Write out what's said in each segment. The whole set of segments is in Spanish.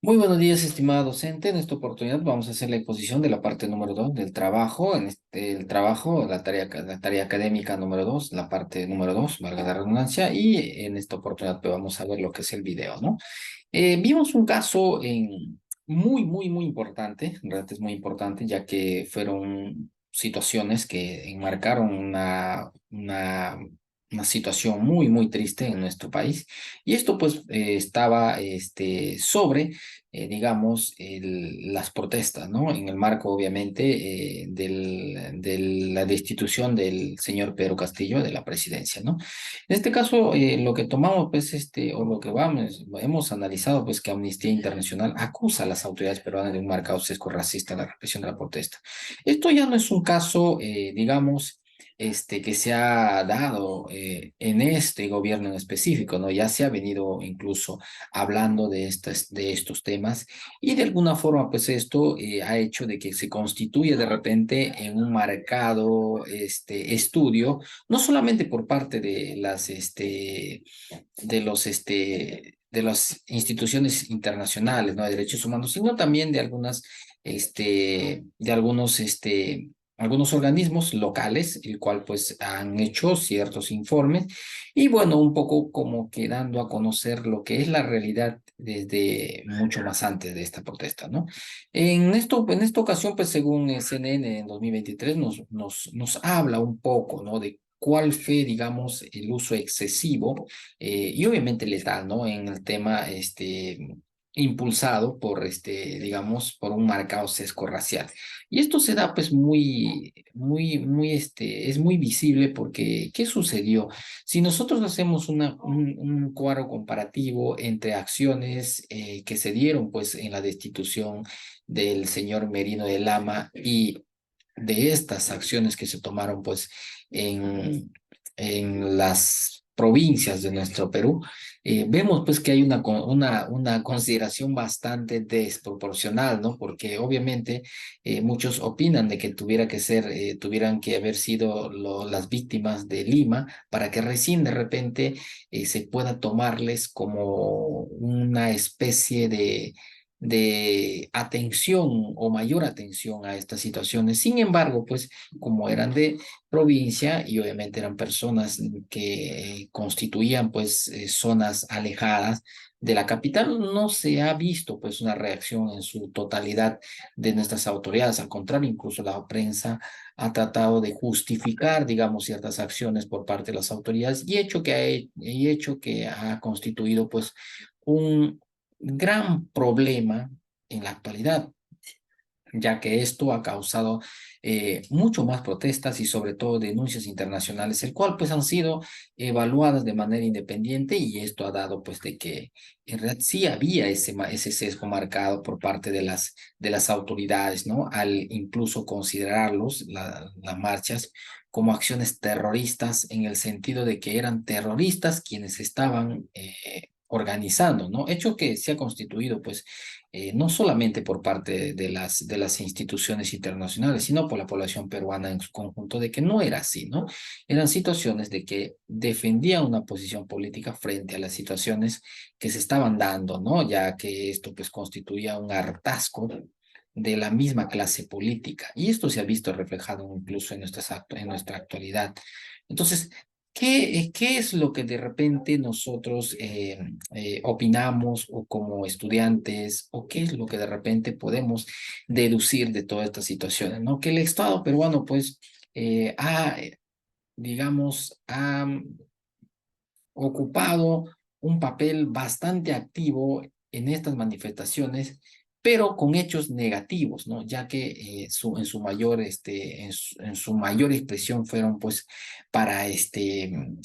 Muy buenos días, estimada docente. En esta oportunidad vamos a hacer la exposición de la parte número 2 del trabajo. El trabajo, la tarea académica número 2, la parte número 2, valga la redundancia. Y en esta oportunidad pues, vamos a ver lo que es el video, ¿no? Vimos un caso muy importante, en realidad es muy importante, ya que fueron situaciones que enmarcaron una situación muy triste en nuestro país. Y esto pues estaba sobre, digamos, las protestas, ¿no? En el marco, obviamente, de la destitución del señor Pedro Castillo de la presidencia, ¿no? En este caso, lo que tomamos, pues, o lo que hemos analizado, pues, que Amnistía Internacional acusa a las autoridades peruanas de un marcado sesgo racista en la represión de la protesta. Esto ya no es un caso, digamos, que se ha dado en este gobierno en específico, ¿no? Ya se ha venido incluso hablando de estos temas y de alguna forma, pues, esto ha hecho de que se constituya de repente en un marcado, estudio no solamente por parte de las instituciones internacionales, ¿no? De derechos humanos, sino también de algunos organismos locales, el cual pues han hecho ciertos informes y bueno, un poco como que dando a conocer lo que es la realidad desde mucho más antes de esta protesta, ¿no? En esta ocasión, pues según CNN en 2023 nos habla un poco, ¿no? De cuál fue, digamos, el uso excesivo y obviamente letal, ¿no? En el tema, impulsado por, digamos, por un marcado sesgo racial. Y esto se da, pues, es muy visible porque, ¿qué sucedió? Si nosotros hacemos un cuadro comparativo entre acciones que se dieron, pues, en la destitución del señor Merino de Lama y de estas acciones que se tomaron pues en las provincias de nuestro Perú, vemos pues que hay una consideración bastante desproporcional, ¿no? Porque obviamente muchos opinan de que tuvieran que haber sido las víctimas de Lima para que recién de repente se pueda tomarles como una especie de atención o mayor atención a estas situaciones. Sin embargo, pues como eran de provincia y obviamente eran personas que constituían pues zonas alejadas de la capital, no se ha visto pues una reacción en su totalidad de nuestras autoridades. Al contrario, incluso la prensa ha tratado de justificar, digamos, ciertas acciones por parte de las autoridades y hecho que ha constituido pues un gran problema en la actualidad, ya que esto ha causado mucho más protestas y sobre todo denuncias internacionales, el cual pues han sido evaluadas de manera independiente y esto ha dado pues de que en realidad sí había ese sesgo marcado por parte de las autoridades, ¿no? Al incluso considerarlos, las marchas, como acciones terroristas en el sentido de que eran terroristas quienes estaban organizando, ¿no? Hecho que se ha constituido pues no solamente por parte de las instituciones internacionales, sino por la población peruana en su conjunto, de que no era así, ¿no? Eran situaciones de que defendían una posición política frente a las situaciones que se estaban dando, ¿no? Ya que esto pues constituía un hartazgo de la misma clase política. Y esto se ha visto reflejado incluso en nuestra actualidad. Entonces, ¿qué es lo que de repente nosotros opinamos o como estudiantes o qué es lo que de repente podemos deducir de todas estas situaciones, ¿no? Que el Estado peruano, pues, digamos, ha ocupado un papel bastante activo en estas manifestaciones, pero con hechos negativos, ¿no? Ya que en su mayor expresión fueron, pues, para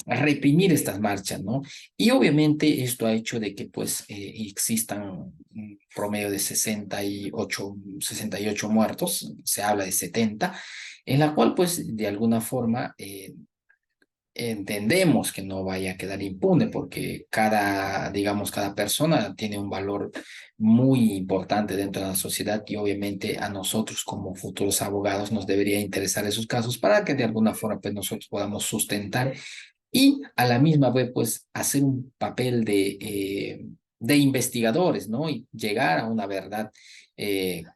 reprimir estas marchas, ¿no? Y obviamente esto ha hecho de que, pues, existan un promedio de 68 muertos, se habla de 70, en la cual, pues, de alguna forma, entendemos que no vaya a quedar impune porque digamos, cada persona tiene un valor muy importante dentro de la sociedad y obviamente a nosotros como futuros abogados nos debería interesar esos casos para que de alguna forma pues nosotros podamos sustentar y a la misma vez pues hacer un papel de investigadores, ¿no? Y llegar a una verdad,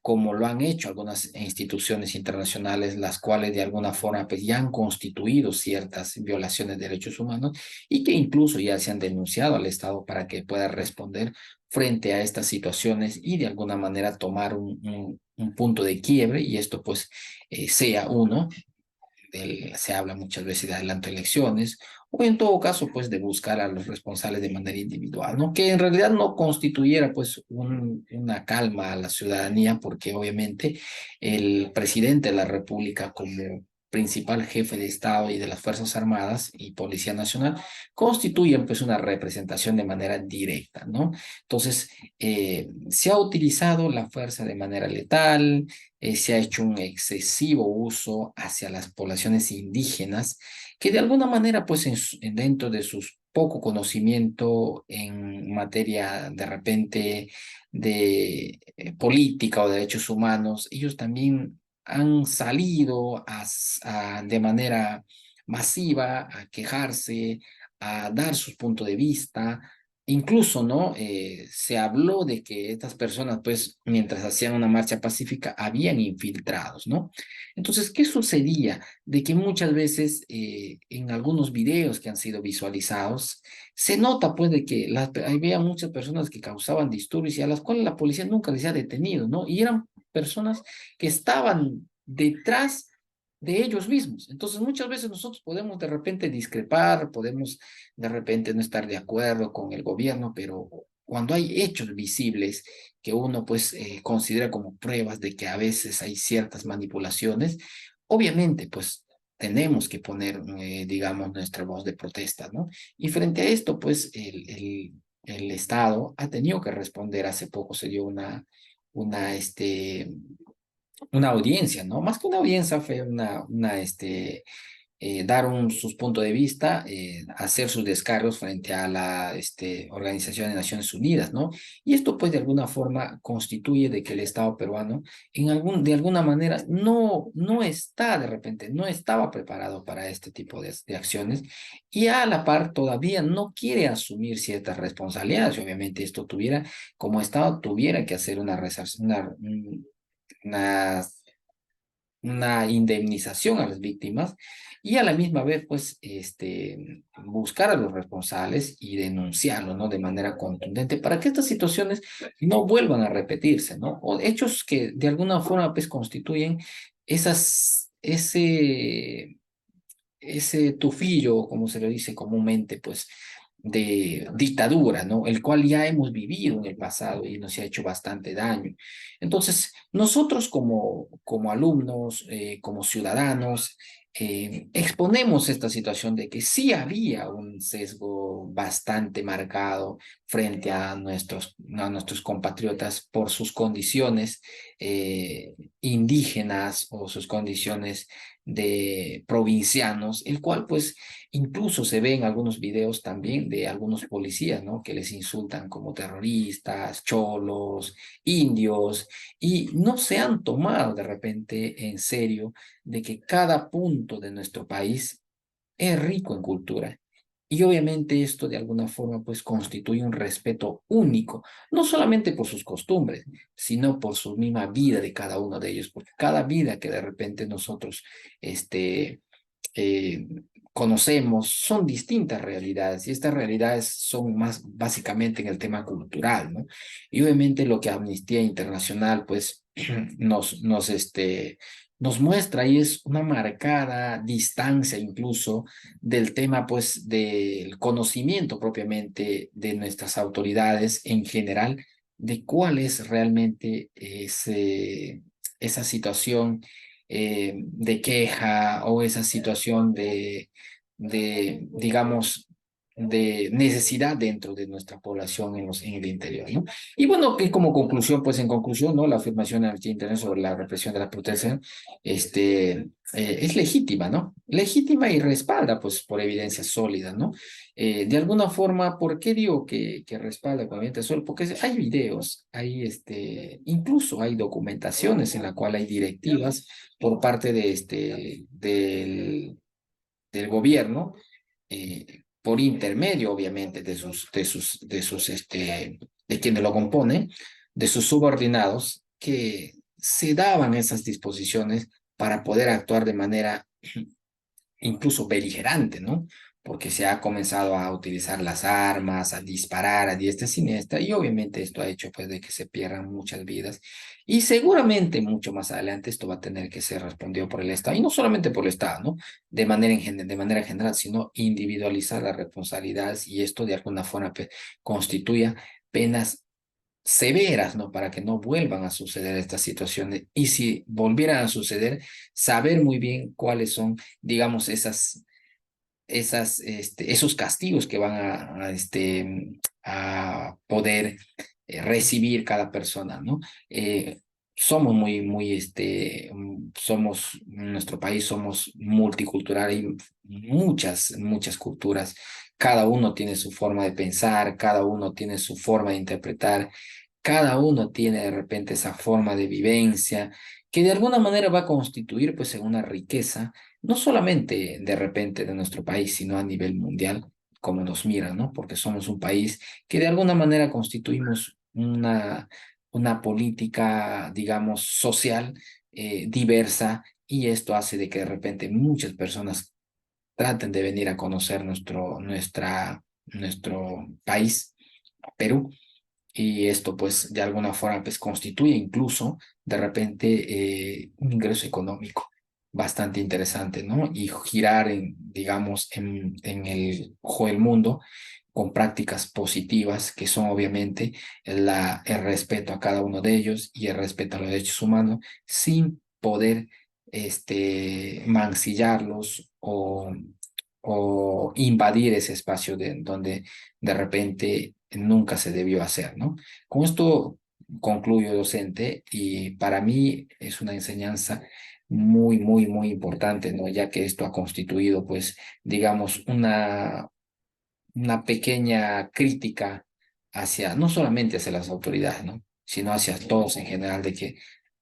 como lo han hecho algunas instituciones internacionales, las cuales de alguna forma pues, ya han constituido ciertas violaciones de derechos humanos y que incluso ya se han denunciado al Estado para que pueda responder frente a estas situaciones y de alguna manera tomar un punto de quiebre y esto pues sea uno se habla muchas veces de adelanto de elecciones, o en todo caso, pues de buscar a los responsables de manera individual, ¿no? Que en realidad no constituyera, pues, una calma a la ciudadanía, porque obviamente el presidente de la República, como principal jefe de Estado y de las Fuerzas Armadas y Policía Nacional, constituyen, pues, una representación de manera directa, ¿no? Entonces, se ha utilizado la fuerza de manera letal, se ha hecho un excesivo uso hacia las poblaciones indígenas, que de alguna manera, pues dentro de sus poco conocimiento en materia de repente de política o derechos humanos, ellos también han salido de manera masiva a quejarse, a dar sus puntos de vista. Incluso, ¿no? Se habló de que estas personas, pues, mientras hacían una marcha pacífica, habían infiltrados, ¿no? Entonces, ¿qué sucedía? De que muchas veces en algunos videos que han sido visualizados, se nota, pues, de que había muchas personas que causaban disturbios y a las cuales la policía nunca les ha detenido, ¿no? Y eran personas que estaban detrás de ellos mismos. Entonces, muchas veces nosotros podemos de repente discrepar, podemos de repente no estar de acuerdo con el gobierno, pero cuando hay hechos visibles que uno pues considera como pruebas de que a veces hay ciertas manipulaciones, obviamente pues tenemos que poner, digamos, nuestra voz de protesta, ¿no? Y frente a esto, pues el Estado ha tenido que responder. Hace poco se dio una audiencia, ¿no? Más que una audiencia, fue dar sus puntos de vista, hacer sus descargos frente a la Organización de Naciones Unidas, ¿no? Y esto pues de alguna forma constituye de que el Estado peruano de alguna manera no está de repente, no estaba preparado para este tipo de acciones y a la par todavía no quiere asumir ciertas responsabilidades. Y obviamente esto como Estado tuviera que hacer una una indemnización a las víctimas y a la misma vez, pues, buscar a los responsables y denunciarlos, ¿no? De manera contundente para que estas situaciones no vuelvan a repetirse, ¿no? O hechos que de alguna forma, pues, constituyen ese tufillo, como se lo dice comúnmente, pues, de dictadura, ¿no? El cual ya hemos vivido en el pasado y nos ha hecho bastante daño. Entonces, nosotros como alumnos, como ciudadanos, exponemos esta situación de que sí había un sesgo bastante marcado frente a nuestros compatriotas por sus condiciones indígenas o sus condiciones de provincianos, el cual pues incluso se ve en algunos videos también de algunos policías, ¿no? Que les insultan como terroristas, cholos, indios, y no se han tomado de repente en serio de que cada punto de nuestro país es rico en cultura. Y obviamente esto de alguna forma pues constituye un respeto único, no solamente por sus costumbres, sino por su misma vida de cada uno de ellos, porque cada vida que de repente nosotros eh, conocemos son distintas realidades y estas realidades son más básicamente en el tema cultural, ¿no? Y obviamente lo que Amnistía Internacional pues nos muestra y es una marcada distancia incluso del tema, pues, del conocimiento propiamente de nuestras autoridades en general, de cuál es realmente esa situación de queja o esa situación digamos, de necesidad dentro de nuestra población en el interior, ¿no? Y bueno, que como conclusión, pues en conclusión, ¿no? La afirmación de Amnistía Internacional sobre la represión de la protesta es legítima, ¿no? Legítima y respalda, pues, por evidencia sólida, ¿no? De alguna forma, ¿por qué digo que respalda con evidencia sólida? Porque hay videos, incluso hay documentaciones en la cual hay directivas por parte del gobierno, por intermedio, obviamente, de sus de quienes lo componen, de sus subordinados, que se daban esas disposiciones para poder actuar de manera incluso beligerante, ¿no? Porque se ha comenzado a utilizar las armas, a disparar a diestra y siniestra, y obviamente esto ha hecho pues de que se pierdan muchas vidas, y seguramente mucho más adelante esto va a tener que ser respondido por el Estado, y no solamente por el Estado, ¿no? De manera general, sino individualizar las responsabilidades, y esto de alguna forma pues, constituya penas severas, ¿no? Para que no vuelvan a suceder estas situaciones. Y si volvieran a suceder, saber muy bien cuáles son, digamos, esos castigos que van a poder recibir cada persona, ¿no? Somos en nuestro país somos multicultural, hay muchas culturas, cada uno tiene su forma de pensar, cada uno tiene su forma de interpretar, cada uno tiene de repente esa forma de vivencia que de alguna manera va a constituir pues en una riqueza no solamente de repente de nuestro país, sino a nivel mundial, como nos miran, ¿no? Porque somos un país que de alguna manera constituimos una política, digamos, social diversa, y esto hace de que de repente muchas personas traten de venir a conocer nuestro país, Perú, y esto pues de alguna forma pues constituye incluso de repente un ingreso económico bastante interesante, ¿no? Y girar digamos, en el ojo del mundo con prácticas positivas que son obviamente el respeto a cada uno de ellos y el respeto a los derechos humanos sin poder mancillarlos o invadir ese espacio donde de repente nunca se debió hacer, ¿no? Con esto concluyo, docente, y para mí es una enseñanza muy importante, ¿no? Ya que esto ha constituido, pues, digamos, una pequeña crítica hacia, no solamente hacia las autoridades, ¿no? Sino hacia todos en general, de que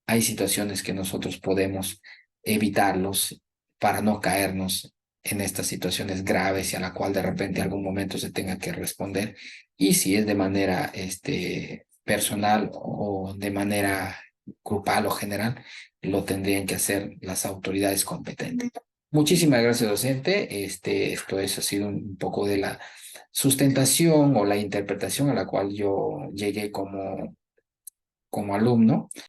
hay situaciones que nosotros podemos evitarlos para no caernos en estas situaciones graves y a la cual de repente algún momento se tenga que responder. Y si es de manera personal o de manera grupal o general, lo tendrían que hacer las autoridades competentes. Muchísimas gracias, docente. Esto ha sido un poco de la sustentación o la interpretación a la cual yo llegué como alumno.